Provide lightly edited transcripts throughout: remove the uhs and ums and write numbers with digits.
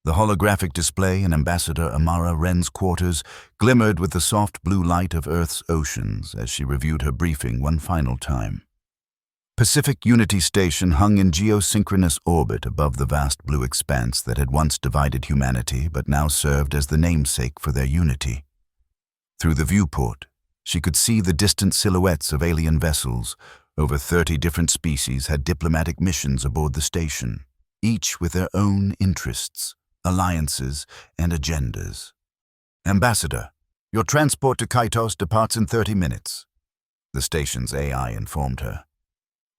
The holographic display in Ambassador Amara Wren's quarters glimmered with the soft blue light of Earth's oceans as she reviewed her briefing one final time. Pacific Unity Station hung in geosynchronous orbit above the vast blue expanse that had once divided humanity but now served as the namesake for their unity. Through the viewport, she could see the distant silhouettes of alien vessels. Over 30 different species had diplomatic missions aboard the station, each with their own interests, alliances, and agendas. "Ambassador, your transport to Kaitos departs in 30 minutes," the station's AI informed her.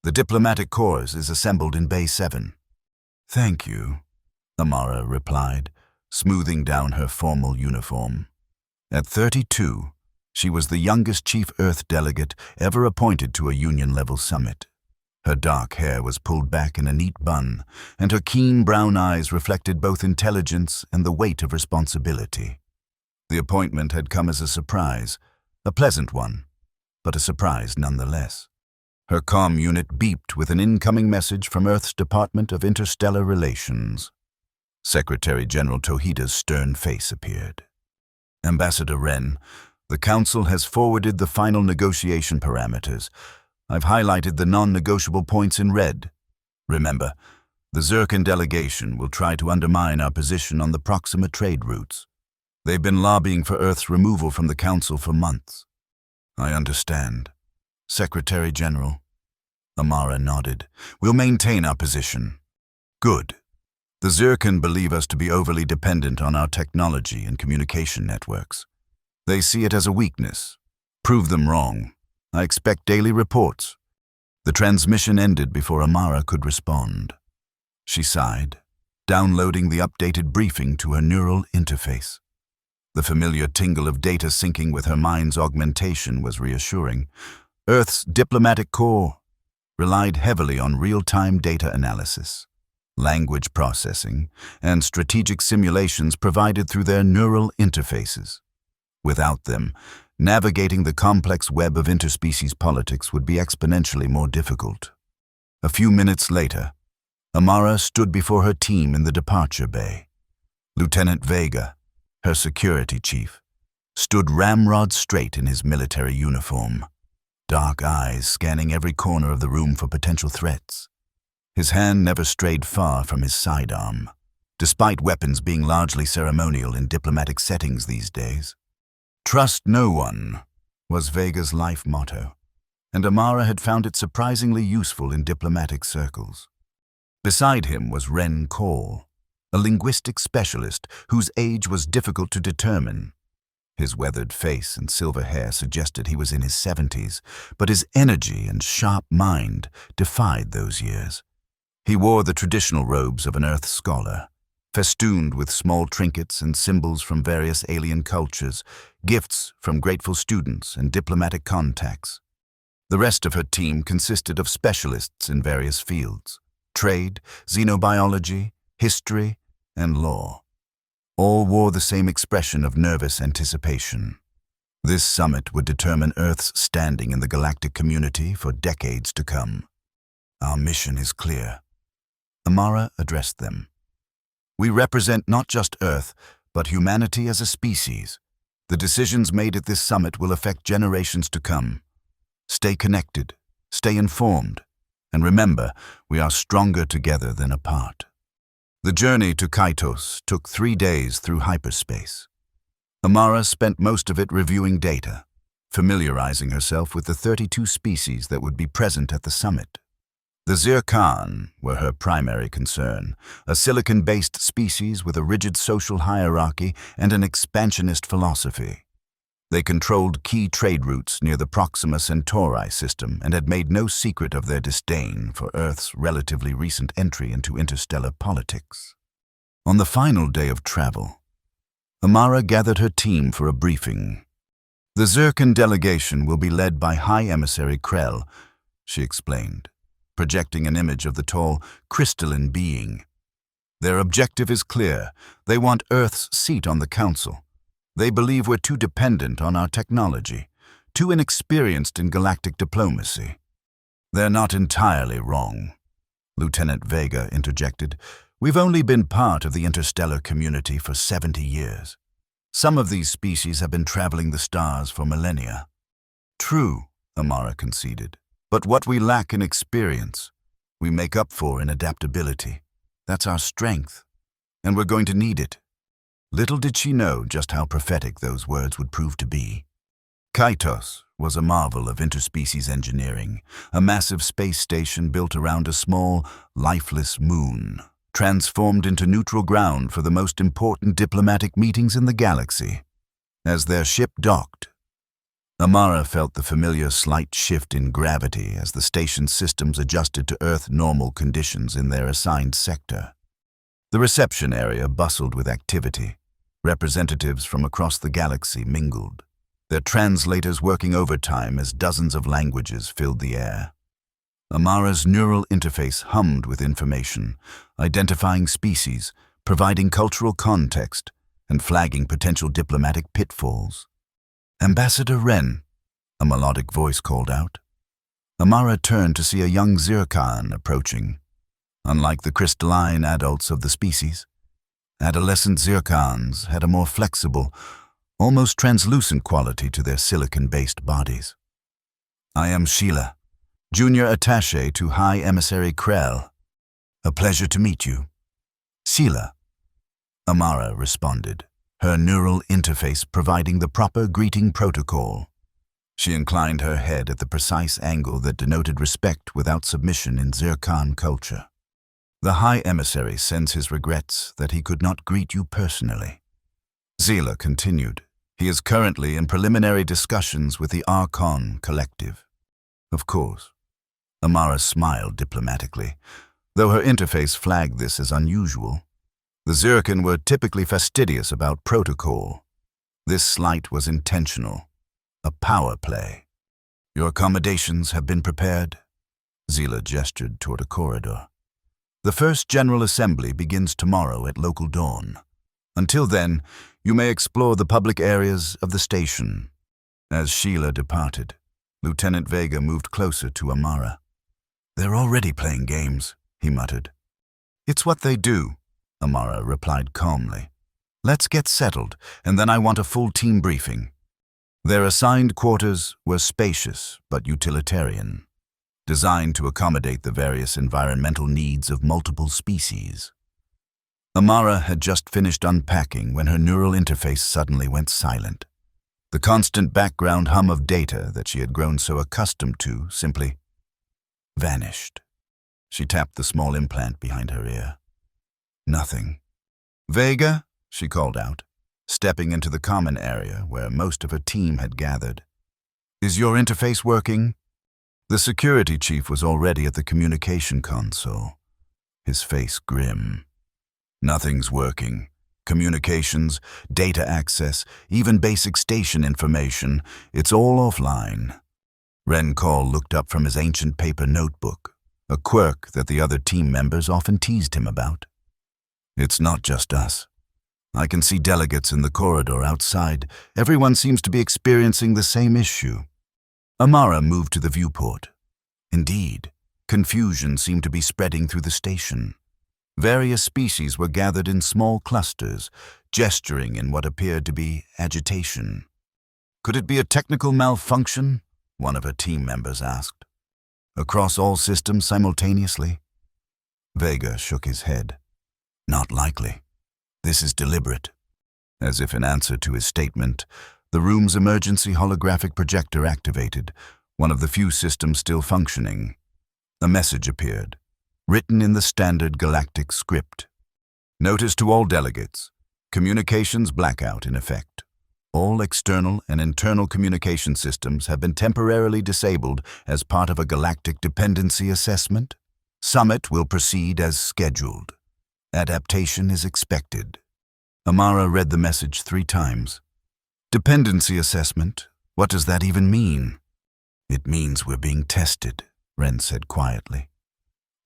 "The diplomatic corps is assembled in Bay 7. "Thank you," Amara replied, smoothing down her formal uniform. At 32, she was the youngest Chief Earth delegate ever appointed to a Union-level summit. Her dark hair was pulled back in a neat bun, and her keen brown eyes reflected both intelligence and the weight of responsibility. The appointment had come as a surprise, a pleasant one, but a surprise nonetheless. Her comm unit beeped with an incoming message from Earth's Department of Interstellar Relations. Secretary General Tohida's stern face appeared. "Ambassador Wren, the Council has forwarded the final negotiation parameters. I've highlighted the non-negotiable points in red. Remember, the Zircon delegation will try to undermine our position on the Proxima trade routes. They've been lobbying for Earth's removal from the Council for months." "I understand, Secretary General." Amara nodded. "We'll maintain our position." "Good. The Zircon believe us to be overly dependent on our technology and communication networks. They see it as a weakness. Prove them wrong. I expect daily reports." The transmission ended before Amara could respond. She sighed, downloading the updated briefing to her neural interface. The familiar tingle of data syncing with her mind's augmentation was reassuring. Earth's diplomatic corps relied heavily on real-time data analysis, language processing, and strategic simulations provided through their neural interfaces. Without them, navigating the complex web of interspecies politics would be exponentially more difficult. A few minutes later, Amara stood before her team in the departure bay. Lieutenant Vega, her security chief, stood ramrod straight in his military uniform, dark eyes scanning every corner of the room for potential threats. His hand never strayed far from his sidearm, despite weapons being largely ceremonial in diplomatic settings these days. "Trust no one," was Vega's life motto, and Amara had found it surprisingly useful in diplomatic circles. Beside him was Wren Cole, a linguistic specialist whose age was difficult to determine. His weathered face and silver hair suggested he was in his 70s, but his energy and sharp mind defied those years. He wore the traditional robes of an Earth scholar, festooned with small trinkets and symbols from various alien cultures, gifts from grateful students and diplomatic contacts. The rest of her team consisted of specialists in various fields: trade, xenobiology, history, and law. All wore the same expression of nervous anticipation. This summit would determine Earth's standing in the galactic community for decades to come. "Our mission is clear." Amara addressed them. "We represent not just Earth, but humanity as a species. The decisions made at this summit will affect generations to come. Stay connected, stay informed, and remember, we are stronger together than apart." The journey to Kaitos took 3 days through hyperspace. Amara spent most of it reviewing data, familiarizing herself with the 32 species that would be present at the summit. The Zircon were her primary concern, a silicon-based species with a rigid social hierarchy and an expansionist philosophy. They controlled key trade routes near the Proxima Centauri system and had made no secret of their disdain for Earth's relatively recent entry into interstellar politics. On the final day of travel, Amara gathered her team for a briefing. "The Zircon delegation will be led by High Emissary Krell," she explained, projecting an image of the tall, crystalline being. "Their objective is clear. They want Earth's seat on the Council. They believe we're too dependent on our technology, too inexperienced in galactic diplomacy." "They're not entirely wrong," Lieutenant Vega interjected. We've only been part of the interstellar community for 70 years. Some of these species have been traveling the stars for millennia. True, Amara conceded. But what we lack in experience, we make up for in adaptability. That's our strength, and we're going to need it. Little did she know just how prophetic those words would prove to be. Kaitos was a marvel of interspecies engineering, a massive space station built around a small, lifeless moon, transformed into neutral ground for the most important diplomatic meetings in the galaxy. As their ship docked, Amara felt the familiar slight shift in gravity as the station's systems adjusted to Earth-normal conditions in their assigned sector. The reception area bustled with activity. Representatives from across the galaxy mingled, their translators working overtime as dozens of languages filled the air. Amara's neural interface hummed with information, identifying species, providing cultural context, and flagging potential diplomatic pitfalls. "Ambassador Wren," a melodic voice called out. Amara turned to see a young Zircon approaching. Unlike the crystalline adults of the species, adolescent Zircons had a more flexible, almost translucent quality to their silicon-based bodies. "I am Sheila, Junior Attaché to High Emissary Krell. A pleasure to meet you." "Sheila," Amara responded, her neural interface providing the proper greeting protocol. She inclined her head at the precise angle that denoted respect without submission in Zircon culture. "The High Emissary sends his regrets that he could not greet you personally." Sheila continued. "He is currently in preliminary discussions with the Archon Collective." "Of course." Amara smiled diplomatically, though her interface flagged this as unusual. The Zircon were typically fastidious about protocol. This slight was intentional, a power play. "Your accommodations have been prepared?" Sheila gestured toward a corridor. "The first General Assembly begins tomorrow at local dawn. Until then, you may explore the public areas of the station." As Sheila departed, Lieutenant Vega moved closer to Amara. "They're already playing games," he muttered. "It's what they do," Amara replied calmly. "Let's get settled, and then I want a full team briefing." Their assigned quarters were spacious but utilitarian, designed to accommodate the various environmental needs of multiple species. Amara had just finished unpacking when her neural interface suddenly went silent. The constant background hum of data that she had grown so accustomed to simply vanished. She tapped the small implant behind her ear. Nothing. "Vega," she called out, stepping into the common area where most of her team had gathered. "Is your interface working?" The security chief was already at the communication console, his face grim. "Nothing's working. Communications, data access, even basic station information, it's all offline." Ren Call looked up from his ancient paper notebook, a quirk that the other team members often teased him about. "It's not just us. I can see delegates in the corridor outside. Everyone seems to be experiencing the same issue." Amara moved to the viewport. Indeed, confusion seemed to be spreading through the station. Various species were gathered in small clusters, gesturing in what appeared to be agitation. "Could it be a technical malfunction?" one of her team members asked. "Across all systems simultaneously?" Vega shook his head. "Not likely. This is deliberate." As if in answer to his statement, the room's emergency holographic projector activated, one of the few systems still functioning. A message appeared, written in the standard galactic script. "Notice to all delegates. Communications blackout in effect. All external and internal communication systems have been temporarily disabled as part of a galactic dependency assessment. Summit will proceed as scheduled. Adaptation is expected." Amara read the message 3 times. "Dependency assessment? What does that even mean?" "It means we're being tested," Ren said quietly.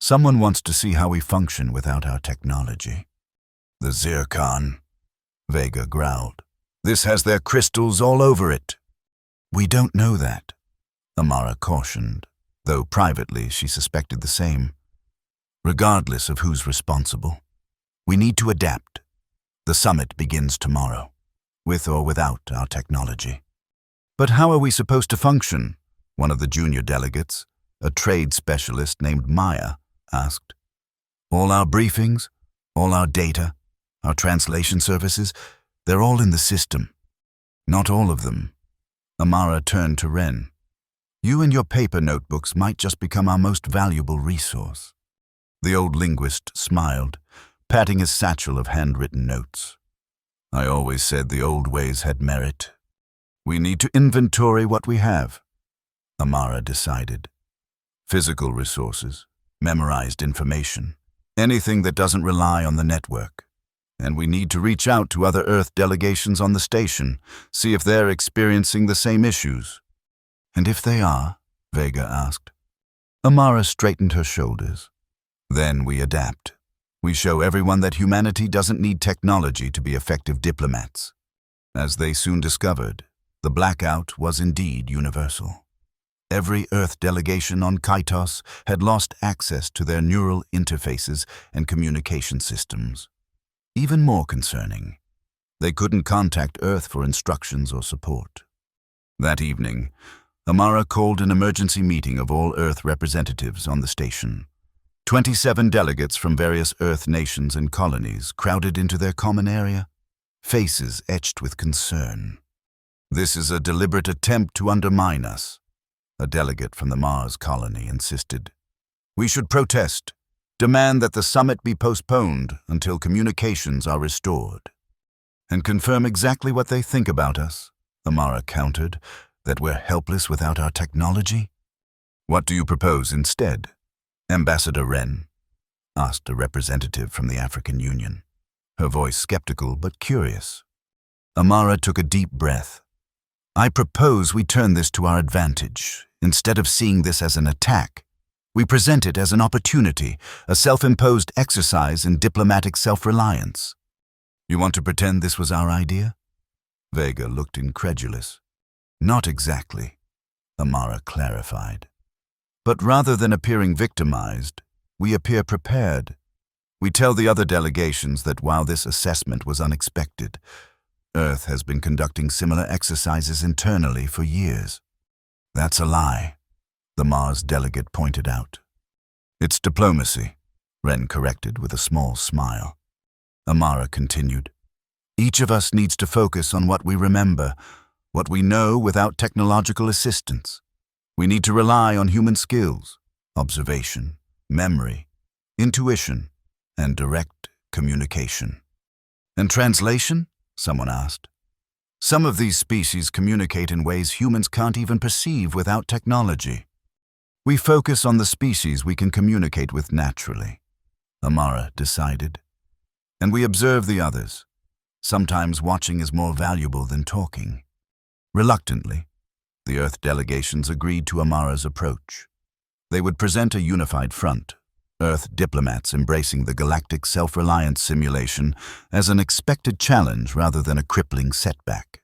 "Someone wants to see how we function without our technology." "The Zircon," Vega growled. "This has their crystals all over it." "We don't know that," Amara cautioned, though privately she suspected the same. "Regardless of who's responsible, We need to adapt. The summit begins tomorrow, with or without our technology. But how are we supposed to function? One of the junior delegates, a trade specialist named Maya, asked. All our briefings, all our data, our translation services, they're all in the system. Not all of them. Amara turned to Ren. You and your paper notebooks might just become our most valuable resource. The old linguist smiled, patting his satchel of handwritten notes. I always said the old ways had merit. We need to inventory what we have, Amara decided. Physical resources, memorized information, anything that doesn't rely on the network. And we need to reach out to other Earth delegations on the station, see if they're experiencing the same issues. And if they are, Vega asked. Amara straightened her shoulders. Then we adapt. We show everyone that humanity doesn't need technology to be effective diplomats. As they soon discovered, the blackout was indeed universal. Every Earth delegation on Kaitos had lost access to their neural interfaces and communication systems. Even more concerning, they couldn't contact Earth for instructions or support. That evening, Amara called an emergency meeting of all Earth representatives on the station. 27 delegates from various Earth nations and colonies crowded into their common area, faces etched with concern. This is a deliberate attempt to undermine us, a delegate from the Mars colony insisted. We should protest, demand that the summit be postponed until communications are restored. And confirm exactly what they think about us, Amara countered, that we're helpless without our technology? What do you propose instead? Ambassador Ren asked a representative from the African Union, her voice skeptical but curious. Amara took a deep breath. I propose we turn this to our advantage. Instead of seeing this as an attack, we present it as an opportunity, a self-imposed exercise in diplomatic self-reliance. You want to pretend this was our idea? Vega looked incredulous. Not exactly, Amara clarified. But rather than appearing victimized, we appear prepared. We tell the other delegations that while this assessment was unexpected, Earth has been conducting similar exercises internally for years. That's a lie, the Mars delegate pointed out. It's diplomacy, Ren corrected with a small smile. Amara continued. Each of us needs to focus on what we remember, what we know without technological assistance. We need to rely on human skills, observation, memory, intuition, and direct communication. And translation? Someone asked. Some of these species communicate in ways humans can't even perceive without technology. We focus on the species we can communicate with naturally, Amara decided. And we observe the others. Sometimes watching is more valuable than talking. Reluctantly, the Earth delegations agreed to Amara's approach. They would present a unified front, Earth diplomats embracing the galactic self-reliance simulation as an expected challenge rather than a crippling setback.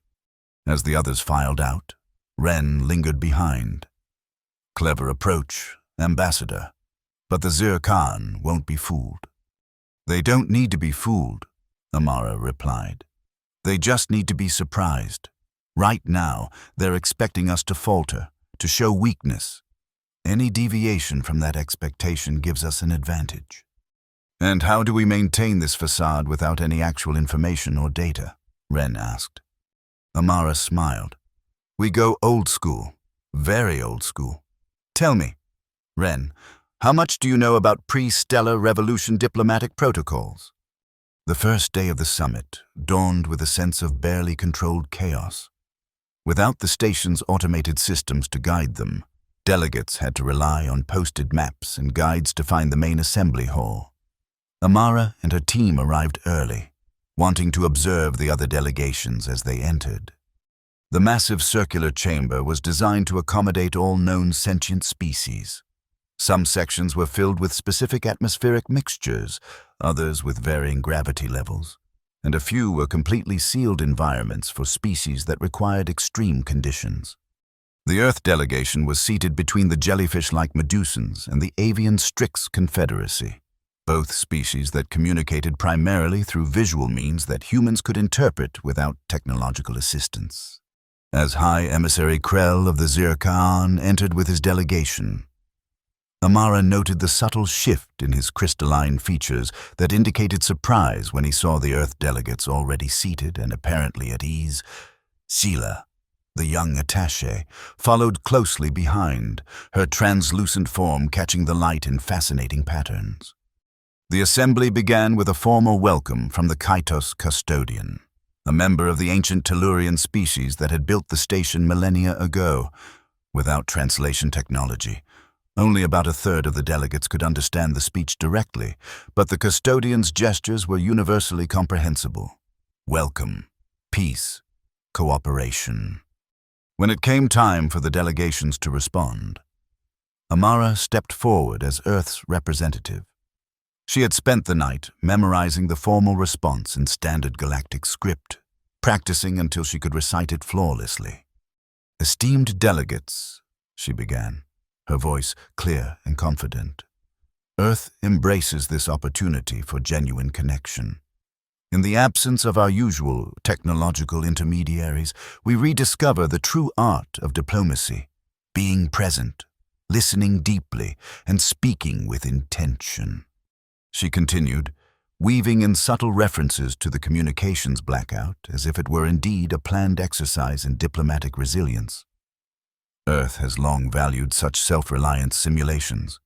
As the others filed out, Ren lingered behind. Clever approach, Ambassador, but the Zir Khan won't be fooled. They don't need to be fooled, Amara replied. They just need to be surprised. Right now, they're expecting us to falter, to show weakness. Any deviation from that expectation gives us an advantage. And how do we maintain this facade without any actual information or data? Ren asked. Amara smiled. We go old school, very old school. Tell me, Ren, how much do you know about pre-stellar revolution diplomatic protocols? The first day of the summit dawned with a sense of barely controlled chaos. Without the station's automated systems to guide them, delegates had to rely on posted maps and guides to find the main assembly hall. Amara and her team arrived early, wanting to observe the other delegations as they entered. The massive circular chamber was designed to accommodate all known sentient species. Some sections were filled with specific atmospheric mixtures, others with varying gravity levels, and a few were completely sealed environments for species that required extreme conditions. The Earth delegation was seated between the jellyfish-like Medusans and the avian Strix Confederacy. both species that communicated primarily through visual means that humans could interpret without technological assistance. As High Emissary Krell of the Zircon entered with his delegation, Amara noted the subtle shift in his crystalline features that indicated surprise when he saw the Earth delegates already seated and apparently at ease. Sheila, the young attaché, followed closely behind, her translucent form catching the light in fascinating patterns. The assembly began with a formal welcome from the Kaitos custodian, a member of the ancient Tellurian species that had built the station millennia ago. Without translation technology, only about a third of the delegates could understand the speech directly, but the custodian's gestures were universally comprehensible. Welcome, peace, cooperation. When it came time for the delegations to respond, Amara stepped forward as Earth's representative. She had spent the night memorizing the formal response in standard galactic script, practicing until she could recite it flawlessly. "Esteemed delegates," she began, her voice clear and confident. "Earth embraces this opportunity for genuine connection. In the absence of our usual technological intermediaries, we rediscover the true art of diplomacy, being present, listening deeply, and speaking with intention." She continued, weaving in subtle references to the communications blackout as if it were indeed a planned exercise in diplomatic resilience. Earth has long valued such self-reliance simulations.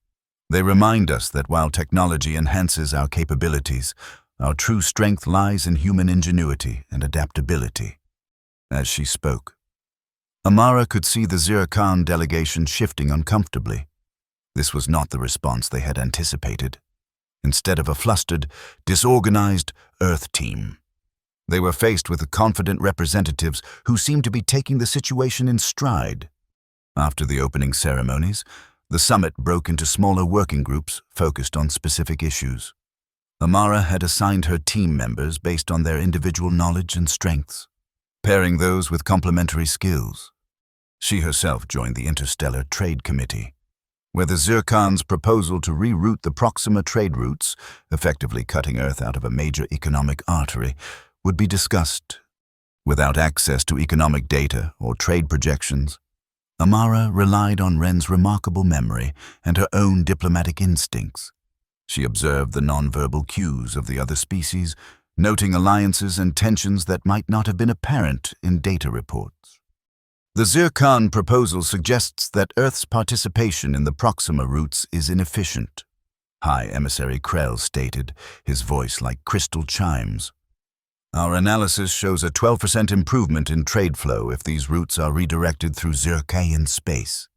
They remind us that while technology enhances our capabilities, our true strength lies in human ingenuity and adaptability. As she spoke, Amara could see the Zircon delegation shifting uncomfortably. This was not the response they had anticipated. Instead of a flustered, disorganized Earth team, they were faced with confident representatives who seemed to be taking the situation in stride. After the opening ceremonies, the summit broke into smaller working groups focused on specific issues. Amara had assigned her team members based on their individual knowledge and strengths, pairing those with complementary skills. She herself joined the Interstellar Trade Committee, where the Zircon's proposal to reroute the Proxima trade routes, effectively cutting Earth out of a major economic artery, would be discussed. Without access to economic data or trade projections, Amara relied on Wren's remarkable memory and her own diplomatic instincts. She observed the nonverbal cues of the other species, noting alliances and tensions that might not have been apparent in data reports. The Zircon proposal suggests that Earth's participation in the Proxima routes is inefficient, High Emissary Krell stated, his voice like crystal chimes. "Our analysis shows a 12% improvement in trade flow if these routes are redirected through Zircaean space."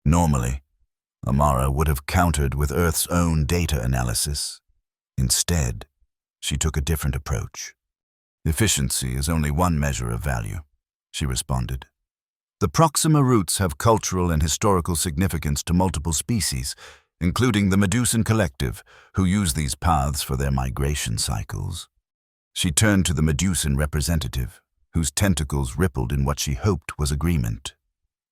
Normally, Amara would have countered with Earth's own data analysis. Instead, she took a different approach. "Efficiency is only one measure of value," she responded. "The Proxima routes have cultural and historical significance to multiple species, including the Medusan collective, who use these paths for their migration cycles." She turned to the Medusan representative, whose tentacles rippled in what she hoped was agreement.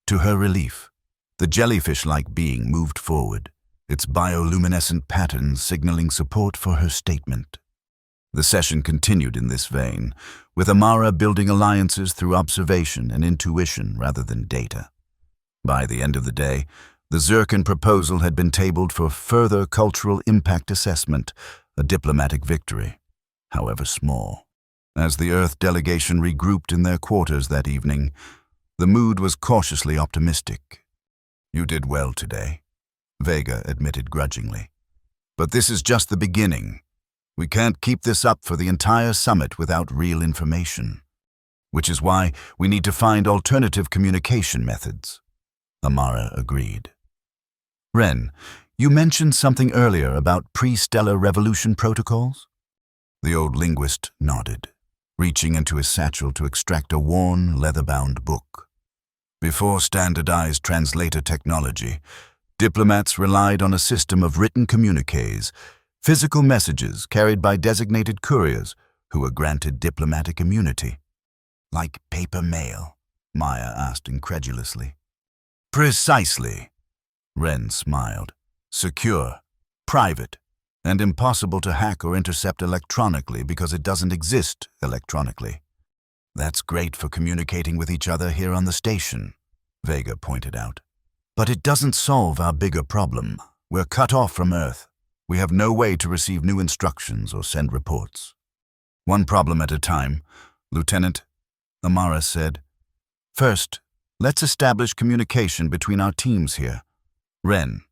To her relief, the jellyfish-like being moved forward, its bioluminescent patterns signaling support for her statement. The session continued in this vein, with Amara building alliances through observation and intuition rather than data. By the end of the day, the Zircon proposal had been tabled for further cultural impact assessment, a diplomatic victory, however small. As the Earth delegation regrouped in their quarters that evening, the mood was cautiously optimistic. "You did well today," Vega admitted grudgingly. "But this is just the beginning. We can't keep this up for the entire summit without real information. Which is why we need to find alternative communication methods." Amara agreed. "Wren, you mentioned something earlier about pre-stellar revolution protocols?" The old linguist nodded, reaching into his satchel to extract a worn, leather-bound book. "Before standardized translator technology, diplomats relied on a system of written communiques, physical messages carried by designated couriers who were granted diplomatic immunity." "Like paper mail?" Maya asked incredulously. "Precisely," Wren smiled. "Secure, private, and impossible to hack or intercept electronically because it doesn't exist electronically. That's great for communicating with each other here on the station, Vega pointed out. But it doesn't solve our bigger problem. We're cut off from Earth. We have no way to receive new instructions or send reports. One problem at a time, Lieutenant, Amara said. First, let's establish communication between our teams here. Ren,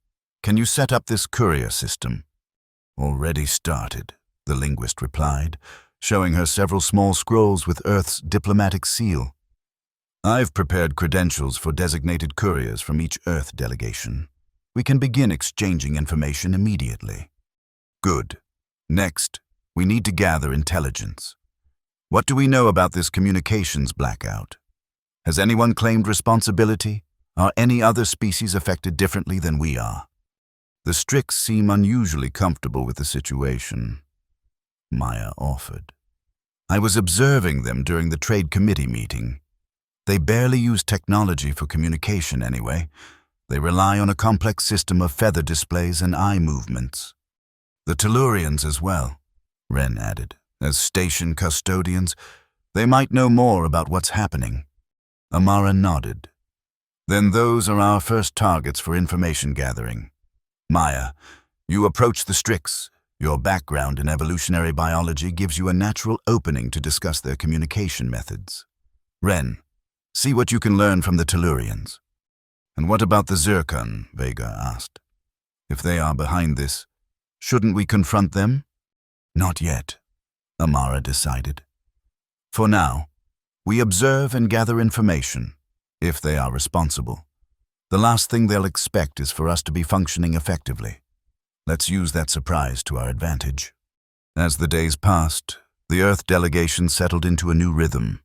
can you set up this courier system? Already started, the linguist replied, showing her several small scrolls with Earth's diplomatic seal. I've prepared credentials for designated couriers from each Earth delegation. We can begin exchanging information immediately. Good. Next, we need to gather intelligence. What do we know about this communications blackout? Has anyone claimed responsibility? Are any other species affected differently than we are? The Strix seem unusually comfortable with the situation, Maya offered. I was observing them during the trade committee meeting. They barely use technology for communication anyway. They rely on a complex system of feather displays and eye movements. The Tellurians as well, Ren added. As station custodians, they might know more about what's happening. Amara nodded. Then those are our first targets for information gathering. Maya, you approach the Strix. Your background in evolutionary biology gives you a natural opening to discuss their communication methods. Ren, see what you can learn from the Tellurians. And what about the Zircon? Vega asked. If they are behind this, shouldn't we confront them? Not yet, Amara decided. For now, we observe and gather information, if they are responsible. The last thing they'll expect is for us to be functioning effectively. Let's use that surprise to our advantage. As the days passed, the Earth delegation settled into a new rhythm.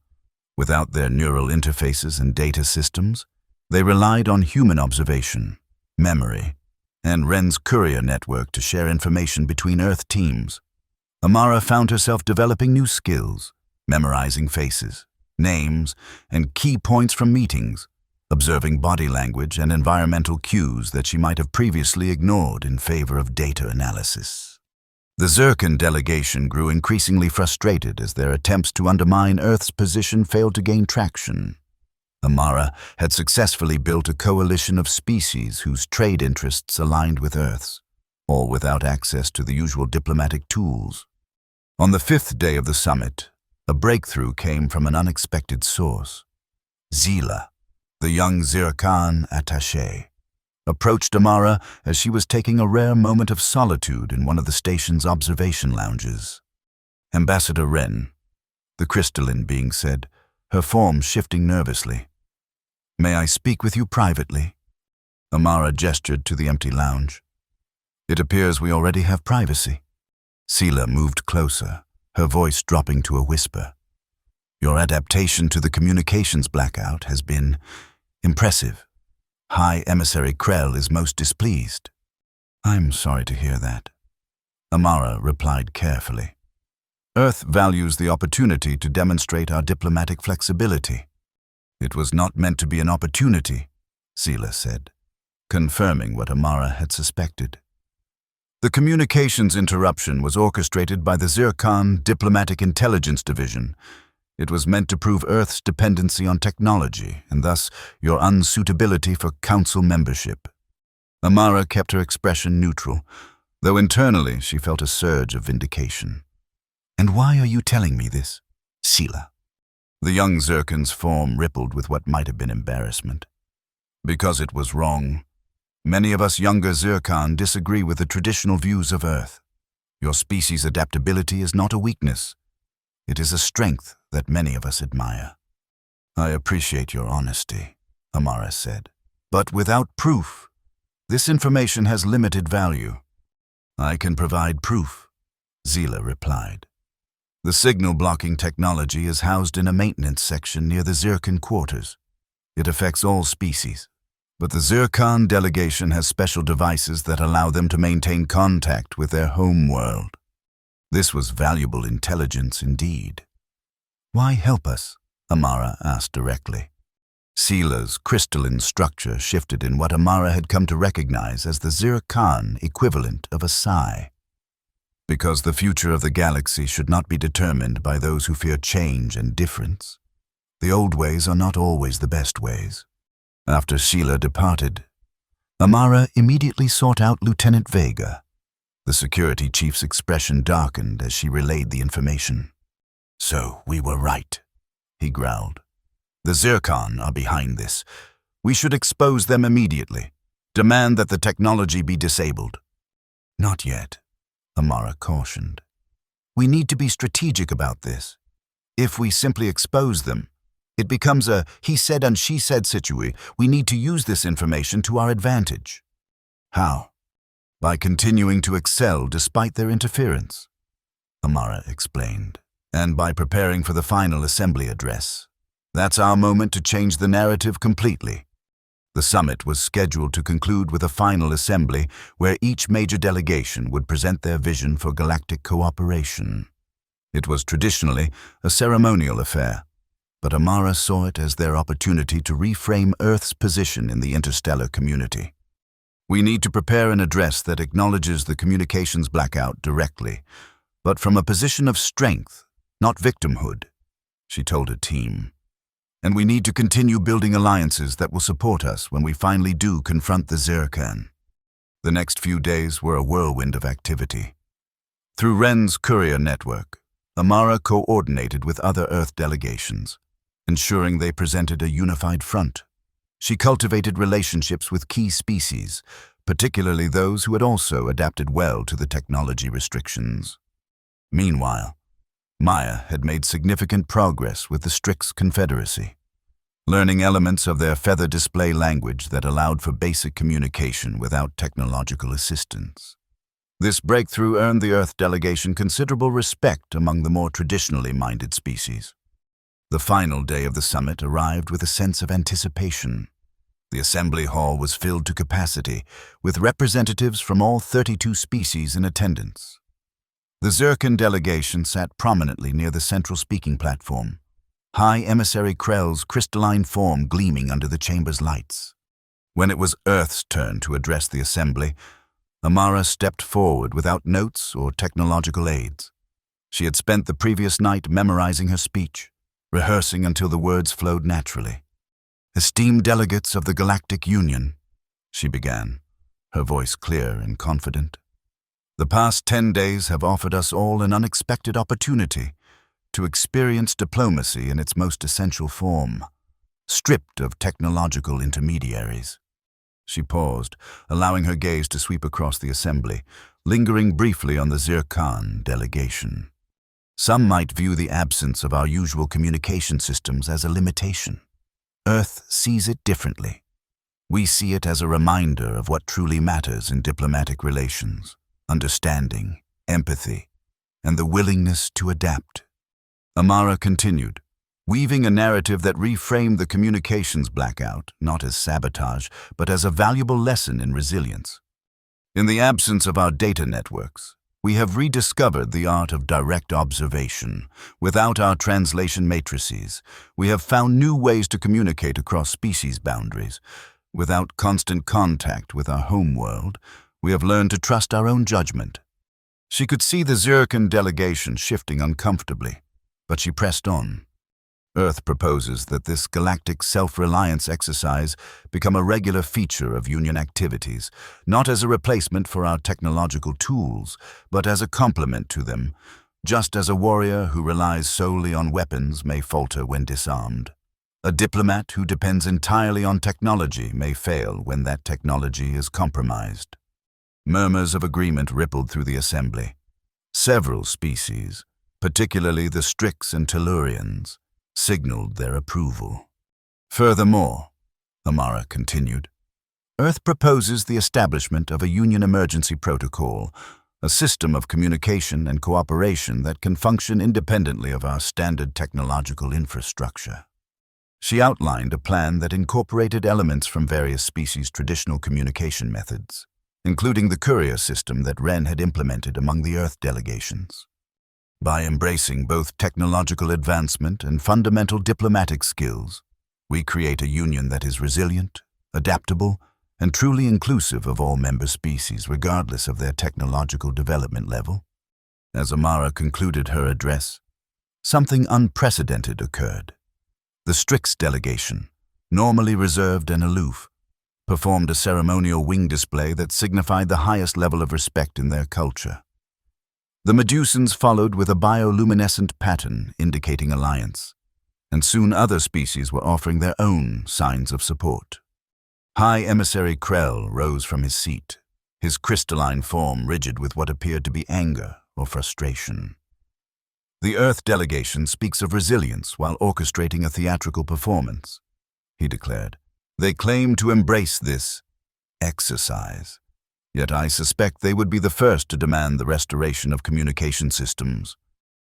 Without their neural interfaces and data systems, they relied on human observation, memory, and Ren's courier network to share information between Earth teams. Amara found herself developing new skills, memorizing faces, names, and key points from meetings, observing body language and environmental cues that she might have previously ignored in favor of data analysis. The Zircon delegation grew increasingly frustrated as their attempts to undermine Earth's position failed to gain traction. Amara had successfully built a coalition of species whose trade interests aligned with Earth's, all without access to the usual diplomatic tools. On the 5th day of the summit, a breakthrough came from an unexpected source. Zila, the young Zircon attaché, approached Amara as she was taking a rare moment of solitude in one of the station's observation lounges. Ambassador Ren, the crystalline being said, her form shifting nervously. May I speak with you privately? Amara gestured to the empty lounge. It appears we already have privacy. Zila moved closer, her voice dropping to a whisper. Your adaptation to the communications blackout has been impressive. High Emissary Krell is most displeased. I'm sorry to hear that. Amara replied carefully. Earth values the opportunity to demonstrate our diplomatic flexibility. It was not meant to be an opportunity, Zila said, confirming what Amara had suspected. The communications interruption was orchestrated by the Zircon Diplomatic Intelligence Division. It was meant to prove Earth's dependency on technology, and thus your unsuitability for Council membership. Amara kept her expression neutral, though internally she felt a surge of vindication. And why are you telling me this, Zila? The young Zircon's form rippled with what might have been embarrassment. Because it was wrong. Many of us younger Zircon disagree with the traditional views of Earth. Your species' adaptability is not a weakness. It is a strength that many of us admire. I appreciate your honesty, Amara said. But without proof, this information has limited value. I can provide proof, Zila replied. The signal-blocking technology is housed in a maintenance section near the Zircon quarters. It affects all species, but the Zircon delegation has special devices that allow them to maintain contact with their home world. This was valuable intelligence indeed. Why help us? Amara asked directly. Zila's crystalline structure shifted in what Amara had come to recognize as the Zircon equivalent of a psi. Because the future of the galaxy should not be determined by those who fear change and difference. The old ways are not always the best ways. After Sheila departed, Amara immediately sought out Lieutenant Vega. The security chief's expression darkened as she relayed the information. "So we were right," he growled. "The Zircon are behind this. We should expose them immediately. Demand that the technology be disabled." "Not yet," Amara cautioned. "We need to be strategic about this. If we simply expose them, it becomes a he said and she said situation. We need to use this information to our advantage." "How?" "By continuing to excel despite their interference," Amara explained, "and by preparing for the final assembly address. That's our moment to change the narrative completely." The summit was scheduled to conclude with a final assembly where each major delegation would present their vision for galactic cooperation. It was traditionally a ceremonial affair, but Amara saw it as their opportunity to reframe Earth's position in the interstellar community. "We need to prepare an address that acknowledges the communications blackout directly, but from a position of strength, not victimhood," she told her team. "And we need to continue building alliances that will support us when we finally do confront the Zircon." The next few days were a whirlwind of activity. Through Wren's courier network, Amara coordinated with other Earth delegations, ensuring they presented a unified front. She cultivated relationships with key species, particularly those who had also adapted well to the technology restrictions. Meanwhile, Maya had made significant progress with the Strix Confederacy, learning elements of their feather display language that allowed for basic communication without technological assistance. This breakthrough earned the Earth delegation considerable respect among the more traditionally minded species. The final day of the summit arrived with a sense of anticipation. The assembly hall was filled to capacity, with representatives from all 32 species in attendance. The Zircon delegation sat prominently near the central speaking platform, High Emissary Krell's crystalline form gleaming under the chamber's lights. When it was Earth's turn to address the assembly, Amara stepped forward without notes or technological aids. She had spent the previous night memorizing her speech, rehearsing until the words flowed naturally. "Esteemed delegates of the Galactic Union," she began, her voice clear and confident. "The past 10 days have offered us all an unexpected opportunity to experience diplomacy in its most essential form, stripped of technological intermediaries." She paused, allowing her gaze to sweep across the assembly, lingering briefly on the Zircon delegation. "Some might view the absence of our usual communication systems as a limitation. Earth sees it differently. We see it as a reminder of what truly matters in diplomatic relations: understanding, empathy, and the willingness to adapt." Amara continued, weaving a narrative that reframed the communications blackout not as sabotage, but as a valuable lesson in resilience. "In the absence of our data networks, we have rediscovered the art of direct observation. Without our translation matrices, we have found new ways to communicate across species boundaries. Without constant contact with our home world, we have learned to trust our own judgment." She could see the Zircon delegation shifting uncomfortably, but she pressed on. "Earth proposes that this galactic self-reliance exercise become a regular feature of Union activities, not as a replacement for our technological tools, but as a complement to them, just as a warrior who relies solely on weapons may falter when disarmed. A diplomat who depends entirely on technology may fail when that technology is compromised." Murmurs of agreement rippled through the assembly. Several species, particularly the Strix and Tellurians, signaled their approval. "Furthermore," Amara continued, "Earth proposes the establishment of a Union emergency protocol, a system of communication and cooperation that can function independently of our standard technological infrastructure." She outlined a plan that incorporated elements from various species' traditional communication methods, including the courier system that Wren had implemented among the Earth delegations. By embracing both technological advancement and fundamental diplomatic skills, we create a union that is resilient, adaptable, and truly inclusive of all member species regardless of their technological development level. As Amara concluded her address, something unprecedented occurred. The Strix delegation, normally reserved and aloof, performed a ceremonial wing display that signified the highest level of respect in their culture. The Medusans followed with a bioluminescent pattern indicating alliance, and soon other species were offering their own signs of support. High Emissary Krell rose from his seat, his crystalline form rigid with what appeared to be anger or frustration. The Earth delegation speaks of resilience while orchestrating a theatrical performance, he declared. They claim to embrace this exercise, yet I suspect they would be the first to demand the restoration of communication systems.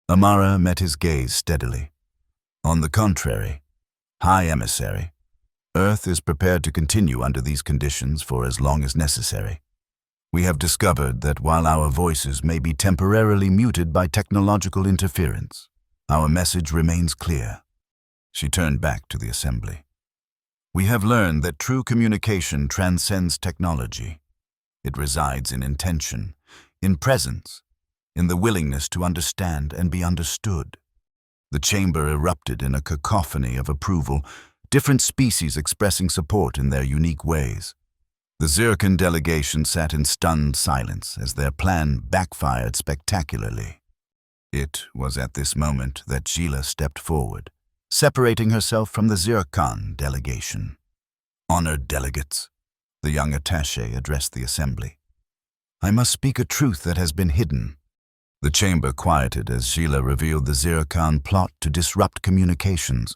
Amara met his gaze steadily. On the contrary, High Emissary, Earth is prepared to continue under these conditions for as long as necessary. We have discovered that while our voices may be temporarily muted by technological interference, our message remains clear. She turned back to the assembly. We have learned that true communication transcends technology. It resides in intention, in presence, in the willingness to understand and be understood. The chamber erupted in a cacophony of approval, different species expressing support in their unique ways. The Zircon delegation sat in stunned silence as their plan backfired spectacularly. It was at this moment that Sheila stepped forward, separating herself from the Zircon delegation. Honored delegates, the young attaché addressed the assembly. I must speak a truth that has been hidden. The chamber quieted as Sheila revealed the Zircon plot to disrupt communications,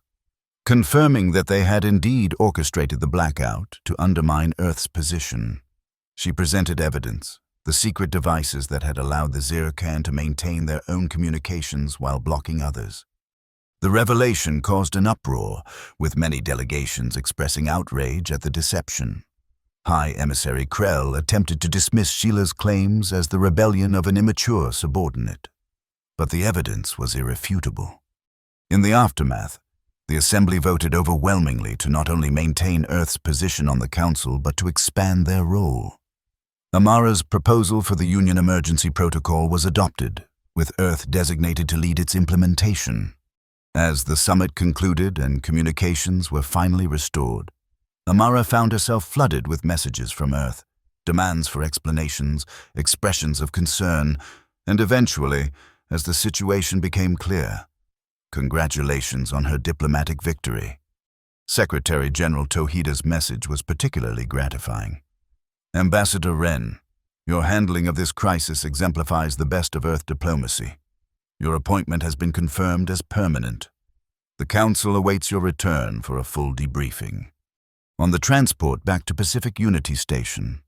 confirming that they had indeed orchestrated the blackout to undermine Earth's position. She presented evidence, the secret devices that had allowed the Zircon to maintain their own communications while blocking others. The revelation caused an uproar, with many delegations expressing outrage at the deception. High Emissary Krell attempted to dismiss Sheila's claims as the rebellion of an immature subordinate, but the evidence was irrefutable. In the aftermath, the Assembly voted overwhelmingly to not only maintain Earth's position on the Council but to expand their role. Amara's proposal for the Union Emergency Protocol was adopted, with Earth designated to lead its implementation. As the summit concluded and communications were finally restored, Amara found herself flooded with messages from Earth, demands for explanations, expressions of concern, and eventually, as the situation became clear, congratulations on her diplomatic victory. Secretary General Tohida's message was particularly gratifying. Ambassador Wren, your handling of this crisis exemplifies the best of Earth diplomacy. Your appointment has been confirmed as permanent. The Council awaits your return for a full debriefing. On the transport back to Pacific Unity Station,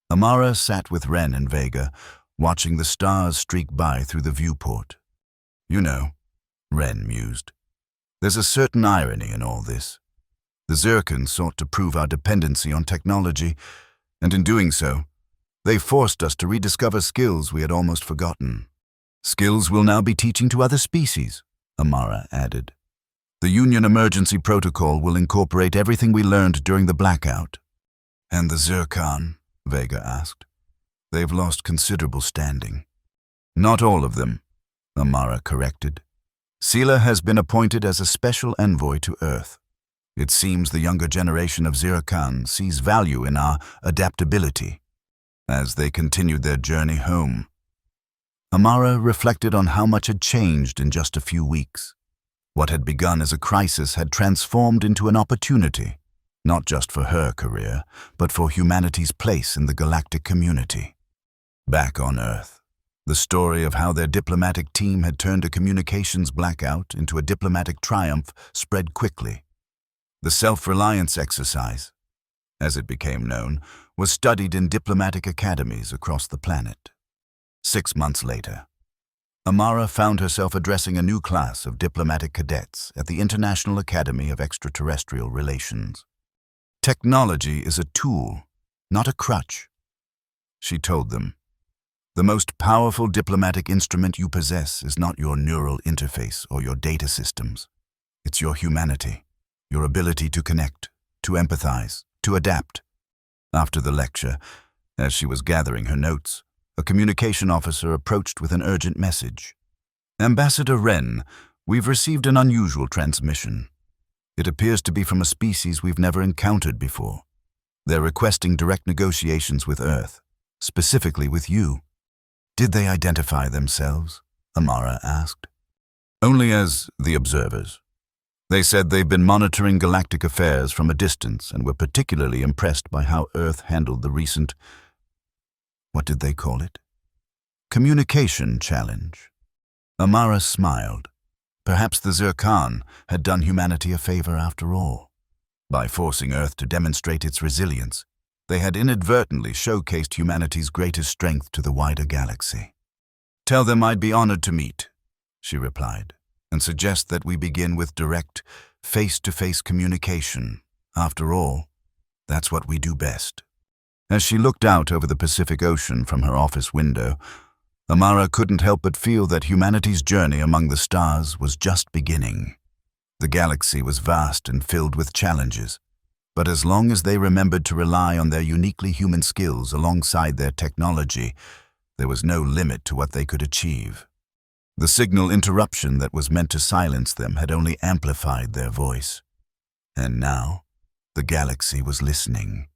Amara sat with Wren and Vega, watching the stars streak by through the viewport. You know, Wren mused, there's a certain irony in all this. The Zircons sought to prove our dependency on technology, and in doing so, they forced us to rediscover skills we had almost forgotten. Skills we'll now be teaching to other species, Amara added. The Union Emergency Protocol will incorporate everything we learned during the blackout. And the Zircon? Vega asked. They've lost considerable standing. Not all of them, Amara corrected. Sela has been appointed as a special envoy to Earth. It seems the younger generation of Zircon sees value in our adaptability. As they continued their journey home, Amara reflected on how much had changed in just a few weeks. What had begun as a crisis had transformed into an opportunity, not just for her career, but for humanity's place in the galactic community. Back on Earth, the story of how their diplomatic team had turned a communications blackout into a diplomatic triumph spread quickly. The Self-Reliance exercise, as it became known, was studied in diplomatic academies across the planet. 6 months later, Amara found herself addressing a new class of diplomatic cadets at the International Academy of Extraterrestrial Relations. Technology is a tool, not a crutch, she told them. The most powerful diplomatic instrument you possess is not your neural interface or your data systems. It's your humanity, your ability to connect, to empathize, to adapt. After the lecture, as she was gathering her notes, a communication officer approached with an urgent message. Ambassador Wren, we've received an unusual transmission. It appears to be from a species we've never encountered before. They're requesting direct negotiations with Earth, specifically with you. Did they identify themselves? Amara asked. Only as the observers. They said they've been monitoring galactic affairs from a distance and were particularly impressed by how Earth handled the recent, what did they call it? Communication challenge. Amara smiled. Perhaps the Zircon had done humanity a favor after all. By forcing Earth to demonstrate its resilience, they had inadvertently showcased humanity's greatest strength to the wider galaxy. Tell them I'd be honored to meet, she replied, and suggest that we begin with direct, face-to-face communication. After all, that's what we do best. As she looked out over the Pacific Ocean from her office window, Amara couldn't help but feel that humanity's journey among the stars was just beginning. The galaxy was vast and filled with challenges, but as long as they remembered to rely on their uniquely human skills alongside their technology, there was no limit to what they could achieve. The signal interruption that was meant to silence them had only amplified their voice. And now, the galaxy was listening.